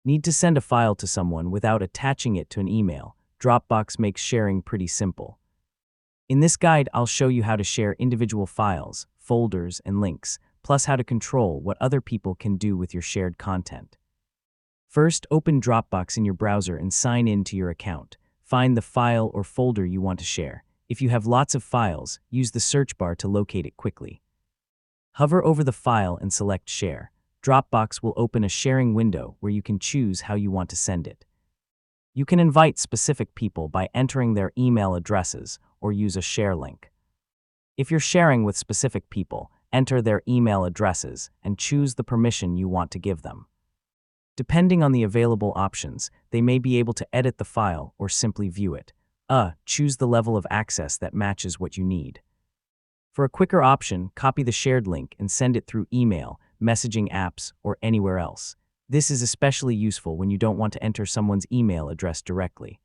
Need to send a file to someone without attaching it to an email? Dropbox makes sharing pretty simple. In this guide, I'll show you how to share individual files, folders, and links, plus how to control what other people can do with your shared content. First, open Dropbox in your browser and sign in to your account. Find the file or folder you want to share. If you have lots of files, use the search bar to locate it quickly. Hover over the file and select Share. Dropbox will open a sharing window where you can choose how you want to send it. You can invite specific people by entering their email addresses or use a share link. If you're sharing with specific people, enter their email addresses and choose the permission you want to give them. Depending on the available options, they may be able to edit the file or simply view it. Choose the level of access that matches what you need. For a quicker option, copy the shared link and send it through email, messaging apps, or anywhere else. This is especially useful when you don't want to enter someone's email address directly.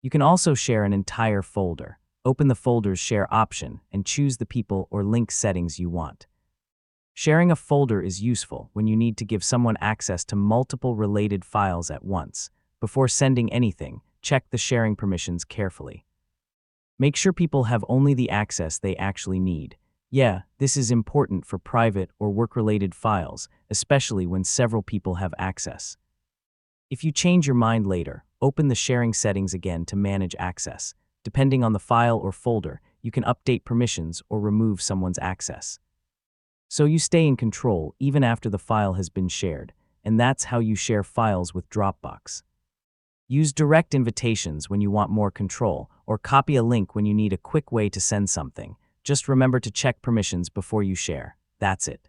You can also share an entire folder. Open the folder's share option and choose the people or link settings you want. Sharing a folder is useful when you need to give someone access to multiple related files at once. Before sending anything, check the sharing permissions carefully. Make sure people have only the access they actually need. This is important for private or work-related files, especially when several people have access. If you change your mind later, open the sharing settings again to manage access. Depending on the file or folder, you can update permissions or remove someone's access. So you stay in control even after the file has been shared, and that's how you share files with Dropbox. Use direct invitations when you want more control, or copy a link when you need a quick way to send something. Just remember to check permissions before you share. That's it.